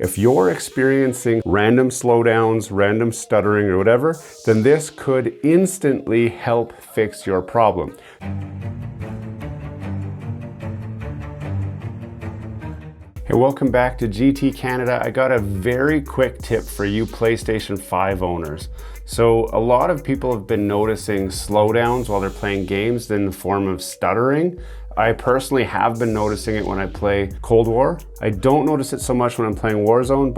If you're experiencing random slowdowns, random stuttering or whatever, then this could instantly help fix your problem. Hey, welcome back to GT Canada. I got a very quick tip for you PlayStation 5 owners. So a lot of people have been noticing slowdowns while they're playing games in the form of stuttering. I personally have been noticing it when I play Cold War. I don't notice it so much when I'm playing Warzone,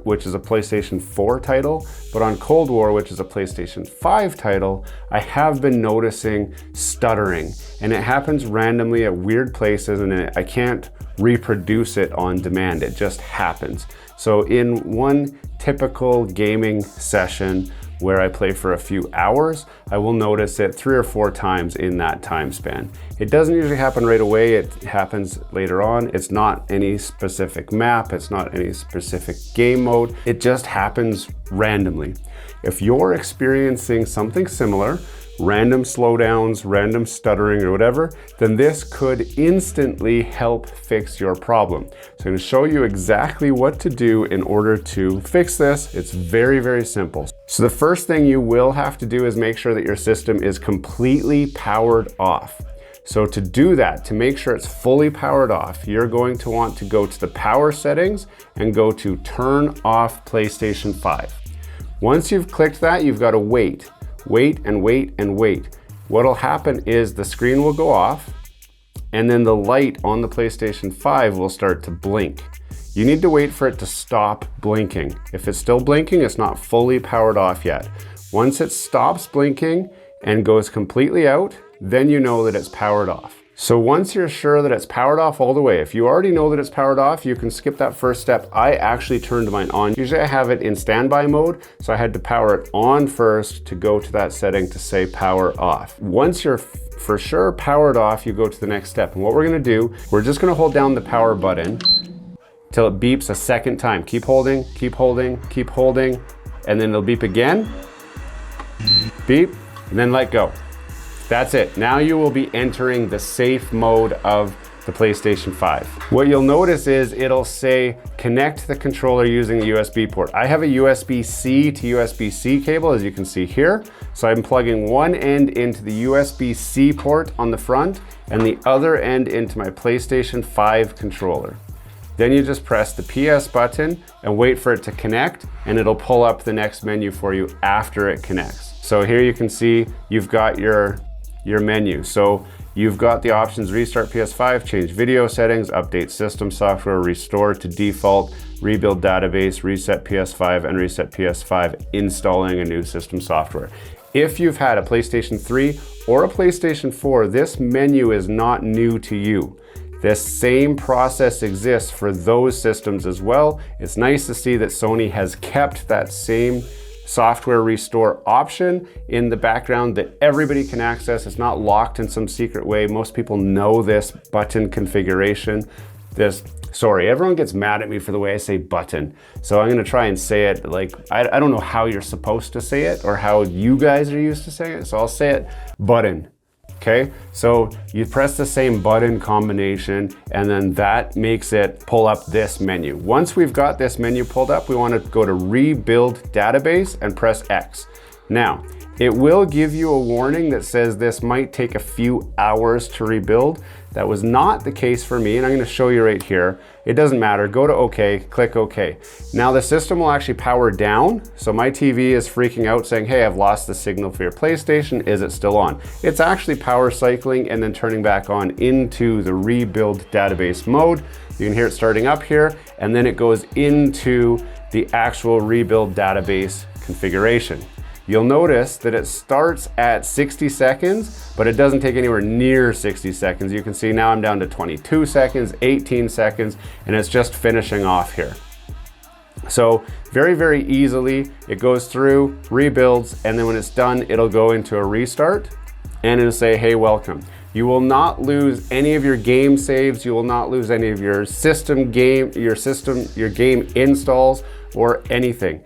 which is a PlayStation 4 title, but on Cold War, which is a PlayStation 5 title, I have been noticing stuttering, and it happens randomly at weird places, and I can't reproduce it on demand. It just happens. So in one typical gaming session where I play for a few hours, I will notice it 3 or 4 times in that time span. It doesn't usually happen right away, it happens later on. It's not any specific map, it's not any specific game mode, it just happens randomly. If you're experiencing something similar, random slowdowns, random stuttering or whatever, then this could instantly help fix your problem. So I'm going to show you exactly what to do in order to fix this. It's very, very simple. So the first thing you will have to do is make sure that your system is completely powered off. So to do that, to make sure it's fully powered off, you're going to want to go to the power settings and go to turn off PlayStation 5. Once you've clicked that, you've got to wait and wait and wait. What'll happen is the screen will go off and then the light on the PlayStation 5 will start to blink. You need to wait for it to stop blinking. If it's still blinking, it's not fully powered off yet. Once it stops blinking and goes completely out, then you know that it's powered off. So once you're sure that it's powered off all the way, if you already know that it's powered off, you can skip that first step. I actually turned mine on. Usually I have it in standby mode, so I had to power it on first to go to that setting to say power off. Once you're for sure powered off, you go to the next step. And what we're gonna do, we're just gonna hold down the power button till it beeps a second time. Keep holding, keep holding, keep holding, and then it'll beep again, beep, and then let go. That's it. Now you will be entering the safe mode of the PlayStation 5. What you'll notice is it'll say connect the controller using the USB port. I have a USB-C to USB-C cable, as you can see here. So I'm plugging one end into the USB-C port on the front and the other end into my PlayStation 5 controller. Then you just press the PS button and wait for it to connect, and it'll pull up the next menu for you after it connects. So here you can see you've got your menu. So you've got the options: restart PS5, change video settings, update system software, restore to default, rebuild database, reset PS5, and reset PS5, installing a new system software. If you've had a PlayStation 3 or a PlayStation 4, this menu is not new to you. This same process exists for those systems as well. It's nice to see that Sony has kept that same software restore option in the background that everybody can access. It's not locked in some secret way. Most people know this button configuration. Everyone gets mad at me for the way I say button. So I'm gonna try and say it like, I don't know how you're supposed to say it or how you guys are used to saying it. So I'll say it button. Okay, so you press the same button combination and then that makes it pull up this menu. Once we've got this menu pulled up, we want to go to rebuild database and press X. Now, it will give you a warning that says this might take a few hours to rebuild. That was not the case for me, and I'm going to show you right here. It doesn't matter. Go to OK, click OK. Now the system will actually power down. So my TV is freaking out saying, hey, I've lost the signal for your PlayStation. Is it still on? It's actually power cycling and then turning back on into the rebuild database mode. You can hear it starting up here, and then it goes into the actual rebuild database configuration. You'll notice that it starts at 60 seconds, but it doesn't take anywhere near 60 seconds. You can see now I'm down to 22 seconds, 18 seconds, and it's just finishing off here. So very, very easily, it goes through, rebuilds, and then when it's done, it'll go into a restart, and it'll say, hey, welcome. You will not lose any of your game saves. You will not lose any of your game installs or anything.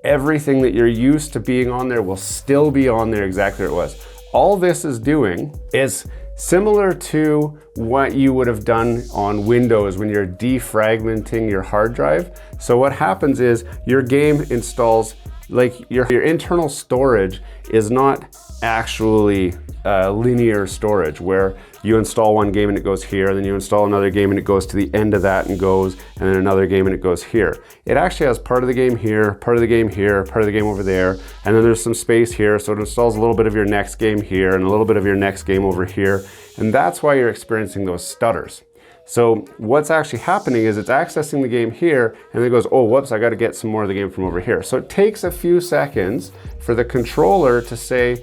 Everything that you're used to being on there will still be on there exactly where it was. All this is doing is Similar to what you would have done on Windows when you're defragmenting your hard drive. So what happens is your game installs, like your internal storage is not actually linear storage where you install one game and it goes here, and then you install another game and it goes to the end of that and goes, and then another game and it goes here. It actually has part of the game here, part of the game here, part of the game over there, and then there's some space here, so it installs a little bit of your next game here and a little bit of your next game over here, and that's why you're experiencing those stutters. So what's actually happening is it's accessing the game here and then it goes, oh, whoops, I got to get some more of the game from over here. So it takes a few seconds for the controller to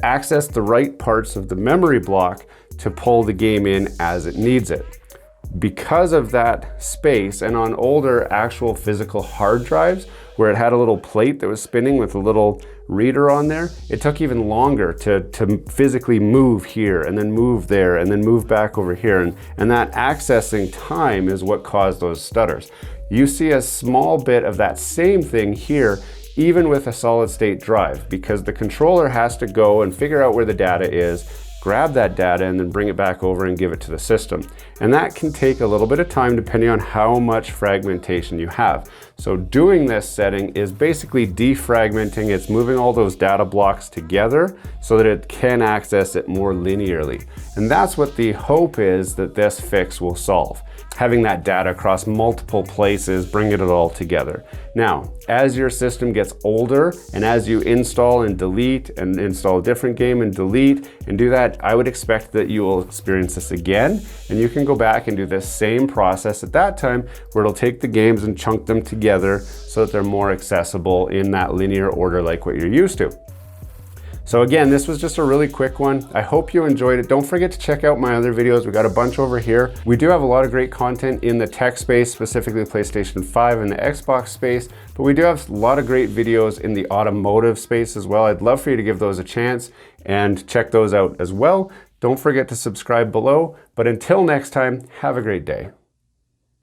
access the right parts of the memory block to pull the game in as it needs it. Because of that space, and on older actual physical hard drives where it had a little plate that was spinning with a little reader on there, it took even longer to physically move here and then move there and then move back over here. And that accessing time is what caused those stutters. You see a small bit of that same thing here, even with a solid state drive, because the controller has to go and figure out where the data is, grab that data, and then bring it back over and give it to the system. And that can take a little bit of time depending on how much fragmentation you have. So doing this setting is basically defragmenting. It's moving all those data blocks together so that it can access it more linearly. And that's what the hope is that this fix will solve. Having that data across multiple places, bringing it all together. Now, as your system gets older and as you install and delete and install a different game and delete and do that, I would expect that you will experience this again, and you can go back and do this same process at that time where it'll take the games and chunk them together so that they're more accessible in that linear order like what you're used to. So again, this was just a really quick one. I hope you enjoyed it. Don't forget to check out my other videos. We got a bunch over here. We do have a lot of great content in the tech space, specifically PlayStation 5 and the Xbox space, but we do have a lot of great videos in the automotive space as well. I'd love for you to give those a chance and check those out as well. Don't forget to subscribe below, but until next time, have a great day.